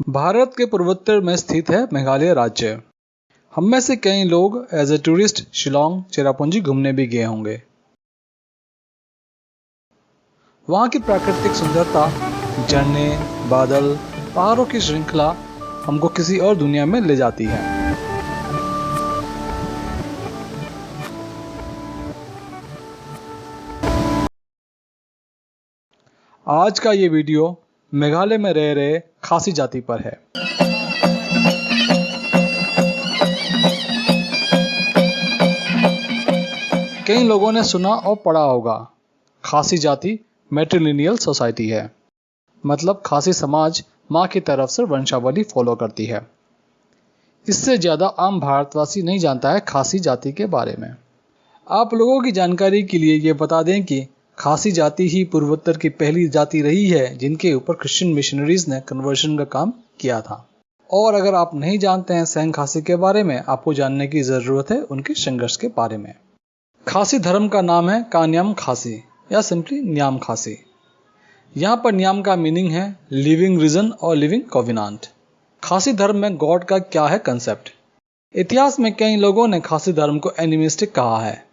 भारत के पूर्वोत्तर में स्थित है मेघालय राज्य। हम में से कई लोग as a tourist Shillong, Cherrapunji घूमने भी गए होंगे। वहाँ की प्राकृतिक सुंदरता, झरने, बादल, पहाड़ों की श्रृंखला हमको किसी और दुनिया में ले जाती है। आज का ये वीडियो मेघालय में रह रहे खासी जाति पर है। कई लोगों ने सुना और पढ़ा होगा, खासी जाति मैट्रिलिनियल सोसाइटी है। मतलब खासी समाज माँ की तरफ से वंशावली फॉलो करती है। इससे ज़्यादा आम भारतवासी नहीं जानता है खासी जाति के बारे में। आप लोगों की जानकारी के लिए ये बता दें कि खासी जाति ही पूर्वोत्तर की पहली जाति रही है जिनके ऊपर क्रिश्चियन मिशनरीज ने कन्वर्शन का काम किया था। और अगर आप नहीं जानते हैं सेंग खासी के बारे में, आपको जानने की ज़रूरत है उनके संघर्ष के बारे में। खासी धर्म का नाम है कान्याम खासी या सिंपली न्याम खासी। यहाँ पर न्याम का मीनिंग है लिविंग रीजन और लिविंग कोविनांट। खासी धर्म में गॉड का क्या है कंसेप्ट। इतिहास में कई लोगों ने खासी धर्म को एनिमिस्टिक कहा है।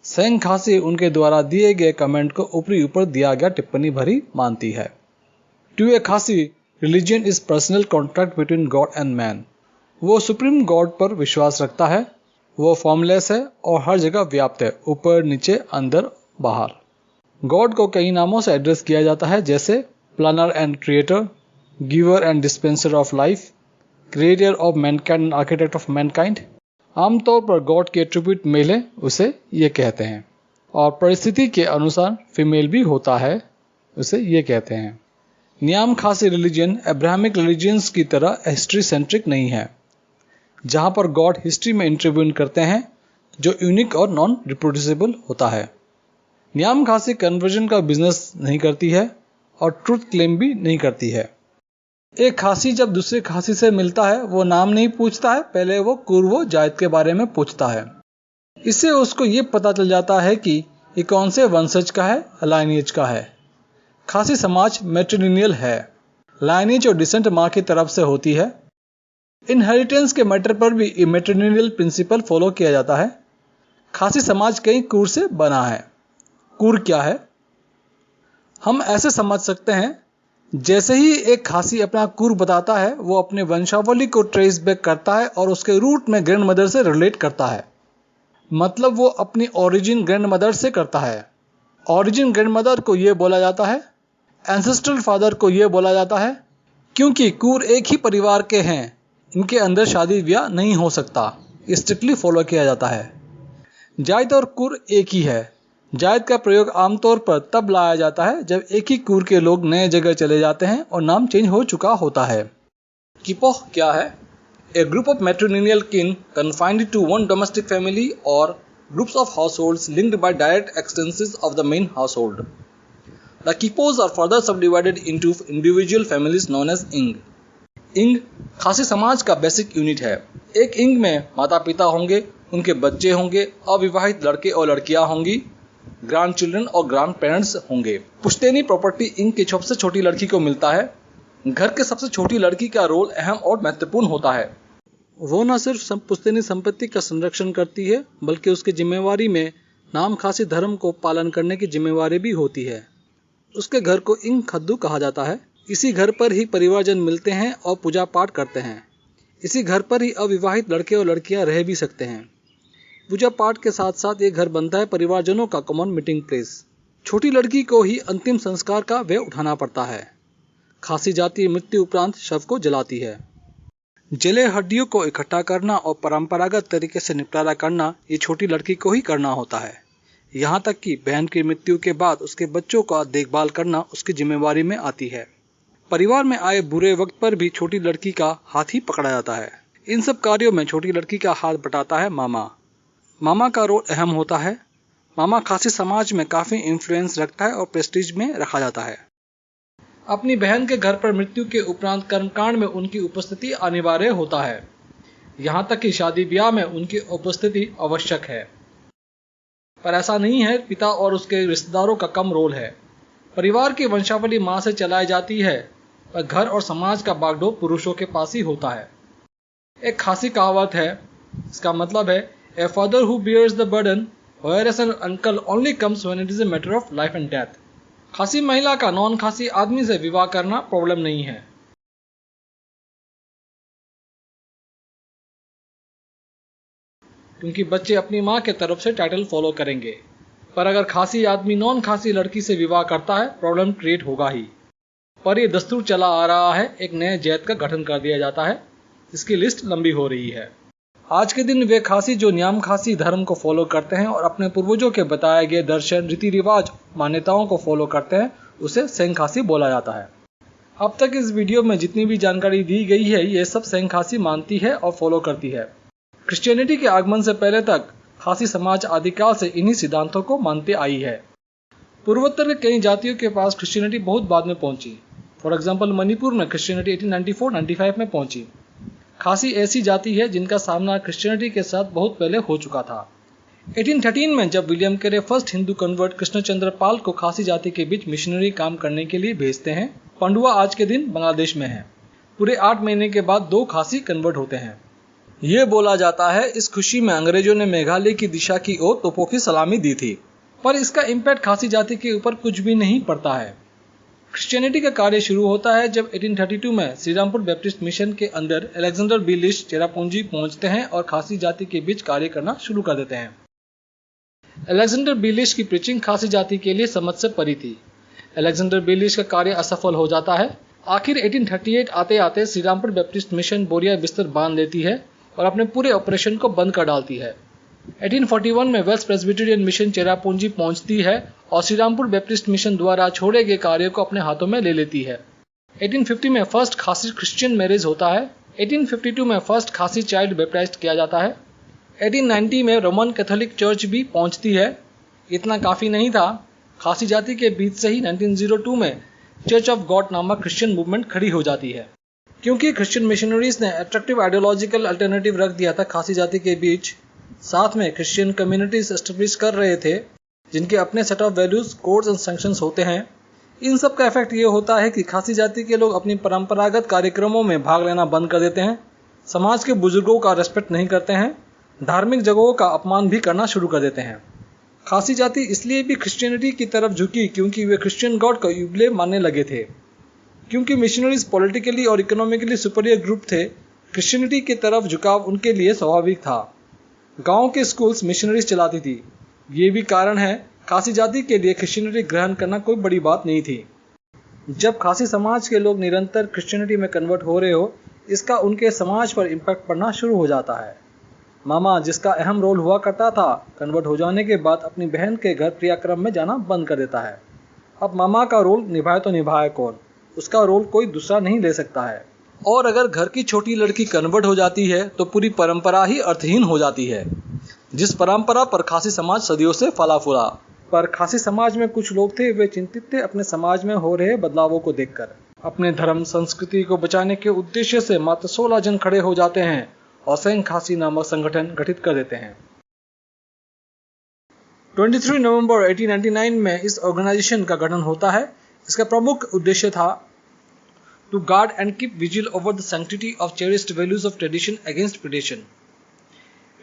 सेंग खासी उनके द्वारा दिए गए कमेंट को ऊपर दिया गया टिप्पणी भरी मानती है। टू ए खासी, religion is personal contract between God and man. वो सुप्रीम गॉड पर विश्वास रखता है। वो फॉर्मलेस है और हर जगह व्याप्त है, ऊपर नीचे अंदर बाहर। गॉड को कई नामों से एड्रेस किया जाता है, जैसे planner and creator, giver and dispenser of life, creator of mankind and architect of mankind. आमतौर पर गॉड के एट्रीब्यूट मेल है, उसे ये कहते हैं, और परिस्थिति के अनुसार फीमेल भी होता है, उसे ये कहते हैं। न्याम खासी रिलीजन अब्राहमिक रिलीजन्स की तरह हिस्ट्री सेंट्रिक नहीं है, जहां पर गॉड हिस्ट्री में इंटरव्यून करते हैं, जो यूनिक और नॉन रिप्रोड्यूसिबल होता है। न्याम खासी कन्वर्जन का बिजनेस नहीं करती है और ट्रूथ क्लेम भी नहीं करती है। एक खासी जब दूसरे खासी से मिलता है, वो नाम नहीं पूछता है, पहले वो कुर्वो जायत के बारे में पूछता है। इससे उसको ये पता चल जाता है कि ये कौन से वंशज का है, लाइनेज का है। खासी समाज मैट्रिलिनियल है। लाइनेज और डिसेंट माँ की तरफ से होती है। इनहेरिटेंस के मैटर पर भी मैट्रिलिनियल प्रिंसिपल फॉलो किया जाता है। खासी समाज कई कुर से बना है। कुर क्या है? हम ऐसे समझ सकते हैं, जैसे ही एक खासी अपना कुर बताता है, वो अपने वंशावली को ट्रेस बैक करता है और उसके रूट में ग्रैंड मदर से रिलेट करता है। मतलब वो अपनी ओरिजिन ग्रैंड मदर से करता है। ओरिजिन ग्रैंड मदर को ये बोला जाता है, एंसेस्ट्रल फादर को ये बोला जाता है, क्योंकि कुर एक ही परिवार के हैं, इनके अंदर शादी ब्याह नहीं हो सकता, स्ट्रिक्टली फॉलो किया जाता है। जायद और कुर एक ही है। जायद का प्रयोग आमतौर पर तब लाया जाता है जब एक ही कुर के लोग नए जगह चले जाते हैं और नाम चेंज हो चुका होता है। किपोह क्या है? ए group of matrilineal kin confined to one domestic family और groups of households linked by direct extensions of the main household. The किपोज are further subdivided into individual families known as इंग। इंग खासी समाज का बेसिक यूनिट है। एक इंग में माता पिता होंगे, उनके बच्चे होंगे, अविवाहित लड़के और लड़कियां होंगी, ग्रैंड चिल्ड्रन और ग्रैंड पेरेंट्स होंगे। पुश्तैनी प्रॉपर्टी इंग की सबसे छोटी लड़की को मिलता है। घर के सबसे छोटी लड़की का रोल अहम और महत्वपूर्ण होता है। वो न सिर्फ पुश्तैनी संपत्ति का संरक्षण करती है, बल्कि उसकी जिम्मेवारी में नाम खासी धर्म को पालन करने की जिम्मेवारी भी होती है। उसके घर को इंग खद्दू कहा जाता है। इसी घर पर ही परिवारजन मिलते हैं और पूजा पाठ करते हैं। इसी घर पर ही अविवाहित लड़के और लड़कियां रह भी सकते हैं। पूजा पाठ के साथ साथ ये घर बनता है परिवारजनों का कॉमन मीटिंग प्लेस। छोटी लड़की को ही अंतिम संस्कार का व्यय उठाना पड़ता है। खासी जाति मृत्यु उपरांत शव को जलाती है। जले हड्डियों को इकट्ठा करना और परंपरागत तरीके से निपटारा करना ये छोटी लड़की को ही करना होता है। यहाँ तक कि बहन की मृत्यु के बाद उसके बच्चों का देखभाल करना उसकी जिम्मेवारी में आती है। परिवार में आए बुरे वक्त पर भी छोटी लड़की का हाथ ही पकड़ा जाता है। इन सब कार्यों में छोटी लड़की का हाथ बटाता है मामा। मामा का रोल अहम होता है। मामा खासी समाज में काफी इन्फ्लुएंस रखता है और प्रेस्टीज में रखा जाता है। अपनी बहन के घर पर मृत्यु के उपरांत कर्मकांड में उनकी उपस्थिति अनिवार्य होता है। यहाँ तक कि शादी ब्याह में उनकी उपस्थिति आवश्यक है। पर ऐसा नहीं है, पिता और उसके रिश्तेदारों का कम रोल है। परिवार की वंशावली माँ से चलाई जाती है पर घर और समाज का बागडोर पुरुषों के पास ही होता है। एक खासी कहावत है, इसका मतलब है a father who bears the burden whereas an uncle only comes when it is a matter of life and death। खासी महिला का नॉन खासी आदमी से विवाह करना प्रॉब्लम नहीं है, क्योंकि बच्चे अपनी माँ के तरफ से टाइटल फॉलो करेंगे। पर अगर खासी आदमी नॉन खासी लड़की से विवाह करता है, प्रॉब्लम क्रिएट होगा ही। पर यह दस्तूर चला आ रहा है, एक नए जैत का गठन कर दिया जाता है, इसकी लिस्ट लंबी हो रही है। आज के दिन वे खासी जो न्याम खासी धर्म को फॉलो करते हैं और अपने पूर्वजों के बताए गए दर्शन, रीति रिवाज, मान्यताओं को फॉलो करते हैं, उसे सेंग खासी बोला जाता है। अब तक इस वीडियो में जितनी भी जानकारी दी गई है, ये सब सेंग खासी मानती है और फॉलो करती है। क्रिश्चियनिटी के आगमन से पहले तक खासी समाज आदिकाल से इन्हीं सिद्धांतों को मानते आई है। पूर्वोत्तर के कई जातियों के पास क्रिश्चियनिटी बहुत बाद में पहुंची। फॉर एग्जाम्पल, मणिपुर में क्रिश्चियनिटी 1894-95 में पहुंची। खासी ऐसी जाति है जिनका सामना क्रिश्चियनिटी के साथ बहुत पहले हो चुका था। 1813 में जब विलियम केरे फर्स्ट हिंदू कन्वर्ट कृष्णचंद्र पाल को खासी जाति के बीच मिशनरी काम करने के लिए भेजते हैं। पंडुआ आज के दिन बांग्लादेश में है। पूरे 8 महीने के बाद 2 खासी कन्वर्ट होते हैं। ये बोला जाता है इस खुशी में अंग्रेजों ने मेघालय की दिशा की ओर तोपों की सलामी दी थी, पर इसका इम्पैक्ट खासी जाति के ऊपर कुछ भी नहीं पड़ता है। क्रिश्चियनिटी का कार्य शुरू होता है जब 1832 में श्रीरामपुर बैप्टिस्ट मिशन के अंदर अलेक्जेंडर बी लिस्ट चेरापूंजी पहुंचते हैं और खासी जाति के बीच कार्य करना शुरू कर देते हैं। अलेक्जेंडर बी लिस्ट की प्रीचिंग खासी जाति के लिए समझ से परी थी। अलेक्जेंडर बी लिस्ट का कार्य असफल हो जाता है। आखिर 1838 आते आते श्रीरामपुर बैप्टिस्ट मिशन बोरिया बिस्तर बांध लेती है और अपने पूरे ऑपरेशन को बंद कर डालती है। 1841 में वेस्ट प्रेस्बिटेरियन मिशन चेरापूंजी पहुंचती है और श्रीरामपुर बैप्टिस्ट मिशन द्वारा छोड़े गए कार्य को अपने हाथों में ले लेती है। 1850 में फर्स्ट खासी क्रिश्चियन मैरिज होता है। 1852 में फर्स्ट खासी चाइल्ड बैप्टाइज्ड किया जाता है। 1890 में रोमन कैथोलिक चर्च भी पहुंचती है। इतना काफी नहीं था, खासी जाति के बीच से ही 1902 में चर्च ऑफ गॉड नामक क्रिश्चियन मूवमेंट खड़ी हो जाती है। क्योंकि क्रिश्चियन मिशनरीज ने अट्रैक्टिव आइडियोलॉजिकल अल्टरनेटिव रख दिया था खासी जाति के बीच, साथ में क्रिश्चियन कम्युनिटीज एस्टेब्लिश कर रहे थे जिनके अपने set of values, codes and sanctions होते हैं। इन सब का इफेक्ट ये होता है कि खासी जाति के लोग अपनी परंपरागत कार्यक्रमों में भाग लेना बंद कर देते हैं, समाज के बुजुर्गों का रेस्पेक्ट नहीं करते हैं, धार्मिक जगहों का अपमान भी करना शुरू कर देते हैं। खासी जाति इसलिए भी क्रिश्चियनिटी की तरफ झुकी क्योंकि वे क्रिश्चियन गॉड को यूबले मानने लगे थे। क्योंकि मिशनरीज पॉलिटिकली और इकोनॉमिकली सुपीरियर ग्रुप थे, क्रिश्चियनिटी की तरफ झुकाव उनके लिए स्वाभाविक था। गांव के स्कूल्स मिशनरीज चलाती थी। ये भी कारण है खासी जाति के लिए क्रिश्चियनिटी ग्रहण करना कोई बड़ी बात नहीं थी। जब खासी समाज के लोग निरंतर क्रिश्चियनिटी में कन्वर्ट हो रहे हो, इसका उनके समाज पर इम्पैक्ट पड़ना शुरू हो जाता है। मामा, जिसका अहम रोल हुआ करता था, कन्वर्ट हो जाने के बाद अपनी बहन के घर क्रियाक्रम में जाना बंद कर देता है। अब मामा का रोल निभाए तो निभाए कौन, उसका रोल कोई दूसरा नहीं ले सकता है। और अगर घर की छोटी लड़की कन्वर्ट हो जाती है तो पूरी परंपरा ही अर्थहीन हो जाती है, जिस परंपरा पर खासी समाज सदियों से फला फूला। पर खासी समाज में कुछ लोग थे, वे चिंतित थे अपने समाज में हो रहे बदलावों को देखकर। अपने धर्म संस्कृति को बचाने के उद्देश्य से मात्र 16 जन खड़े हो जाते हैं और सेंग खासी नामक संगठन गठित कर देते हैं। 23 नवंबर 1899 में इस ऑर्गेनाइजेशन का गठन होता है। इसका प्रमुख उद्देश्य था to guard and keep vigil over the sanctity of cherished values of tradition against predation.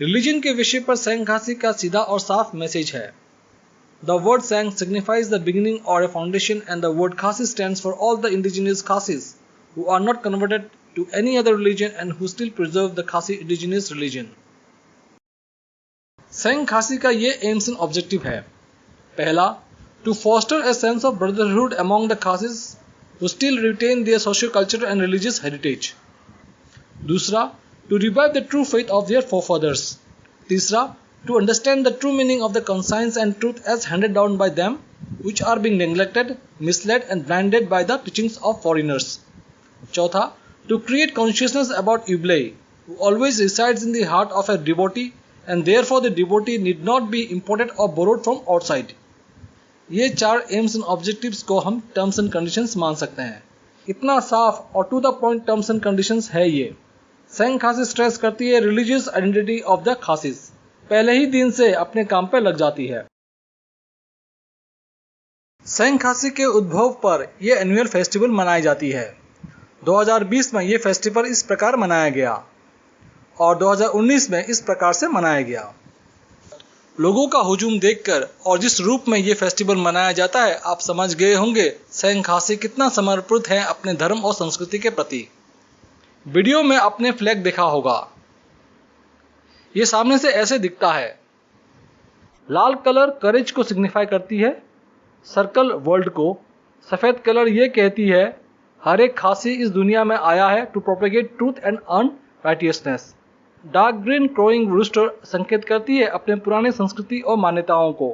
Religion के विषय पर सेंग खासी का सीधा और साफ मैसेज है। The word Sang signifies the beginning or a foundation, and the word Khasi stands for all the indigenous Khasis who are not converted to any other religion and who still preserve the Khasi indigenous religion. Sang Khasi का ये aims and objective है। पहला, to foster a sense of brotherhood among the Khasis who still retain their socio-cultural and religious heritage. दूसरा, to revive the true faith of their forefathers. तीसरा, to understand the true meaning of the conscience and truth as handed down by them, which are being neglected, misled and blinded by the teachings of foreigners. चौथा, to create consciousness about Yubilei, who always resides in the heart of a devotee, and therefore the devotee need not be imported or borrowed from outside. ये 4 aims and objectives को हम terms and conditions मान सकते हैं। इतना साफ और to the point terms and conditions है ये। सेंग खासी स्ट्रेस करती है रिलीजियस आइडेंटिटी ऑफ द खासिस। पहले ही दिन से अपने काम पे लग जाती है। सेंग खासी के उद्भव पर यह एनुअल फेस्टिवल मनाई जाती है। 2020 में ये फेस्टिवल इस प्रकार मनाया गया और 2019 में इस प्रकार से मनाया गया। लोगों का हुजूम देखकर और जिस रूप में ये फेस्टिवल मनाया जाता है, आप समझ गए होंगे सेंग खासी कितना समर्पित है अपने धर्म और संस्कृति के प्रति। वीडियो में आपने फ्लैग देखा होगा, ये सामने से ऐसे दिखता है। लाल कलर करेज को सिग्निफाई करती है, सर्कल वर्ल्ड को, सफेद कलर ये कहती है हर एक खासी इस दुनिया में आया है to propagate truth and earn righteousness. Dark green crowing rooster संकेत करती है अपने पुराने संस्कृति और मान्यताओं को।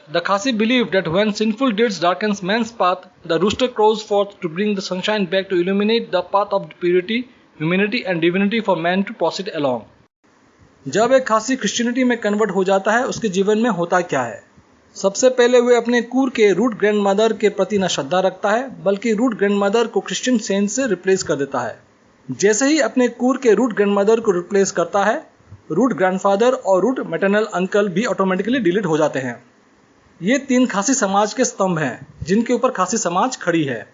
The Khasi believe that when sinful deeds darkens man's path, the rooster crows forth to bring the sunshine back to illuminate the path of purity, humanity and divinity for man to proceed along. जब एक खासी Christianity में convert हो जाता है, उसके जीवन में होता क्या है? सबसे पहले वे अपने कूर के रूट ग्रैंडमदर के प्रति न श्रद्धा रखता है, बल्कि रूट ग्रैंडमदर को क्रिश्चियन सेंट से रिप्लेस कर देता है। जैसे ही अपने कूर के रूट ग्रैंडमदर को रिप्लेस करता है, रूट ग्रैंडफादर और रूट मैटरनल अंकल भी ऑटोमेटिकली डिलीट हो जाते हैं। ये 3 खासी समाज के स्तंभ हैं जिनके ऊपर खासी समाज खड़ी है।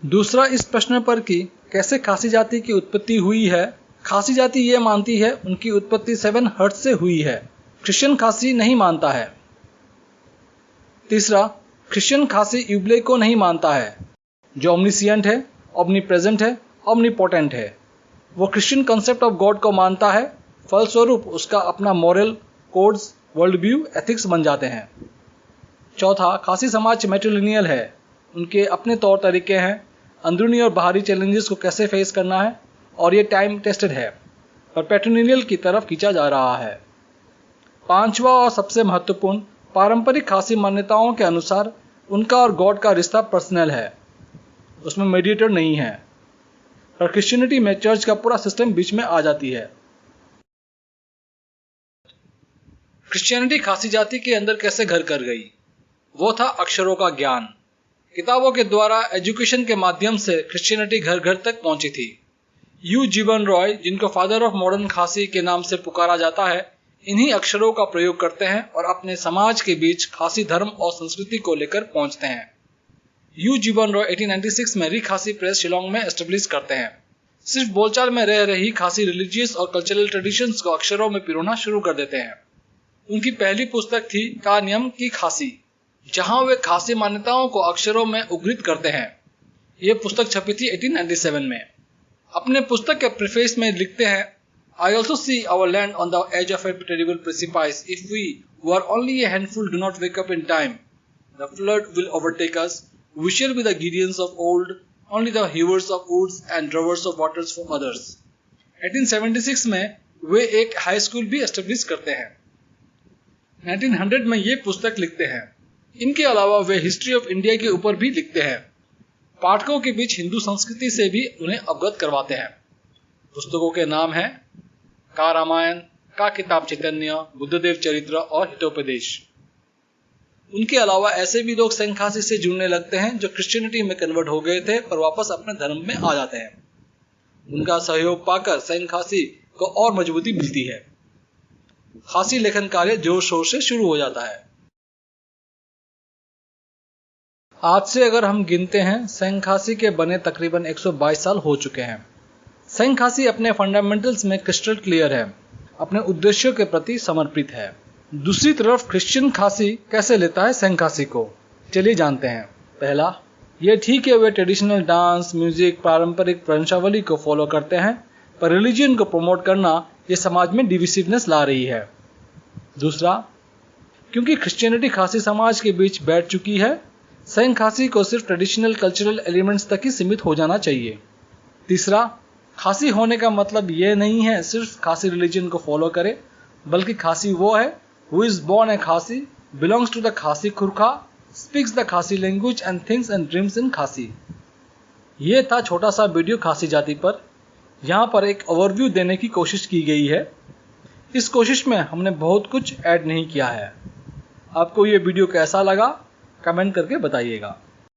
दूसरा, इस प्रश्न पर कि कैसे खासी जाति की उत्पत्ति हुई है, खासी जाति ये मानती है उनकी उत्पत्ति 7 हर्ट्ज से हुई है। क्रिश्चियन खासी नहीं मानता है। तीसरा, क्रिश्चियन खासी यूबले को नहीं मानता है, जो ओमनिसिएंट है, ओमनीप्रेजेंट है, ओमनीपोटेंट है। वो क्रिश्चियन कंसेप्ट ऑफ गॉड को मानता है, फलस्वरूप उसका अपना moral codes, world view, ethics बन जाते हैं। चौथा, खासी समाज मैट्रिलिनियल है, उनके अपने तौर तरीके हैं, अंदरूनी और बाहरी चैलेंजेस को कैसे फेस करना है, और ये टाइम टेस्टेड है, पर पैट्रिलिनियल की तरफ खींचा जा रहा है। पांचवा और सबसे महत्वपूर्ण, पारंपरिक खासी मान्यताओं के अनुसार उनका और गॉड का रिश्ता पर्सनल है, उसमें मेडिएटर नहीं है। पर क्रिश्चियनिटी में चर्च का पूरा सिस्टम बीच में आ जाती है। क्रिश्चियनिटी खासी जाति के अंदर कैसे घर कर गई? वो था अक्षरों का ज्ञान। किताबों के द्वारा एजुकेशन के माध्यम से क्रिश्चियनिटी घर घर तक पहुंची थी। यू जीवन रॉय, जिनको फादर ऑफ मॉडर्न खासी के नाम से पुकारा जाता है, इन्हीं अक्षरों का प्रयोग करते हैं और अपने समाज के बीच खासी धर्म और संस्कृति को लेकर पहुंचते हैं। यू जीवन रॉय 1896 में री खासी प्रेस शिलोंग में एस्टेब्लिश करते हैं। सिर्फ बोलचाल में रह रही खासी रिलीजियस और कल्चरल ट्रेडिशंस को अक्षरों में पिरोना शुरू कर देते हैं। उनकी पहली पुस्तक थी का नियम की खासी, जहां वे खासी मान्यताओं को अक्षरों में उद्धृत करते हैं। यह पुस्तक छपी थी 1897 में। अपने पुस्तक के प्रीफेस में लिखते हैं, I also see our land on the edge of a terrible precipice. If we, who are only a handful, do not wake up in time, the flood will overtake us. We shall be the Gideons of old, only the hewers of woods and drawers of waters for others. 1876 में वे एक high school भी establish करते हैं। 1900 में ये पुस्तक लिखते हैं। इनके अलावा वे हिस्ट्री ऑफ इंडिया के ऊपर भी लिखते हैं। पाठकों के बीच हिंदू संस्कृति से भी उन्हें अवगत करवाते हैं। पुस्तकों के नाम हैं का रामायण, का किताब चैतन्य, बुद्धदेव चरित्र और हितोपदेश। उनके अलावा ऐसे भी लोग सेंग खासी से जुड़ने लगते हैं जो क्रिश्चियनिटी में कन्वर्ट हो गए थे पर वापस अपने धर्म में आ जाते हैं। उनका सहयोग पाकर सेंग खासी को और मजबूती मिलती है। खासी लेखन कार्य जोर शोर से शुरू हो जाता है। आज से अगर हम गिनते हैं, सेंग खासी के बने तकरीबन 122 साल हो चुके हैं। सेंग खासी अपने फंडामेंटल्स में क्रिस्टल क्लियर है, अपने उद्देश्यों के प्रति समर्पित है। दूसरी तरफ क्रिश्चियन खासी कैसे लेता है सेंग खासी को, चलिए जानते हैं। पहला, ये ठीक है वे ट्रेडिशनल डांस, म्यूजिक, पारंपरिक वंशावली को फॉलो करते हैं, पर रिलीजन को प्रमोट करना ये समाज में डिविसिवनेस ला रही है। दूसरा, क्योंकि क्रिश्चियनिटी खासी समाज के बीच बैठ चुकी है, सेंग खासी को सिर्फ ट्रेडिशनल कल्चरल एलिमेंट्स तक ही सीमित हो जाना चाहिए। तीसरा, खासी होने का मतलब ये नहीं है सिर्फ खासी रिलीजन को फॉलो करे, बल्कि खासी वो है हु इज बोर्न ए खासी, बिलोंग्स टू द खासी खुरखा, स्पीक्स द खासी language and thinks and dreams in खासी। ये था छोटा सा वीडियो खासी जाति पर। यहाँ पर एक ओवरव्यू देने की कोशिश की गई है। इस कोशिश में हमने बहुत कुछ ऐड नहीं किया है। आपको ये वीडियो कैसा लगा कमेंट करके बताइएगा।